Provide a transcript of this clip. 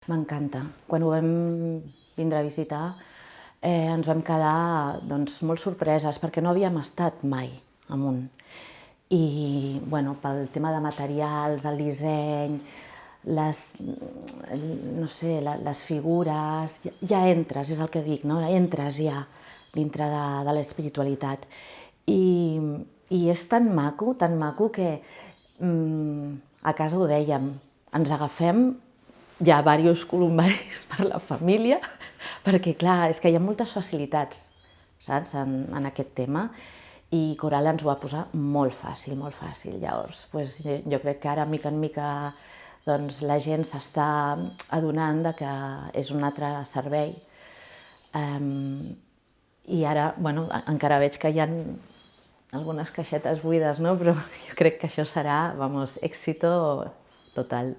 M'encanta. Quan ho vam vindre a visitar ens vam quedar molt sorpreses perquè no havíem estat mai amunt. I pel tema de materials, el disseny, les figures, ja entres, és el que dic, no? Entres ja dintre de l'espiritualitat. I és tan maco que a casa ho dèiem, ens agafem, hi ha diversos columbaris per la família, perquè clar, és que hi ha moltes facilitats, saps, en aquest tema, i Coral ens ho va posar molt fàcil, molt fàcil. Llavors, jo crec que ara, mica en mica, la gent s'està adonant que és un altre servei. I ara, encara veig que hi ha algunes caixetes buides, no? Però jo crec que això serà, éxito total.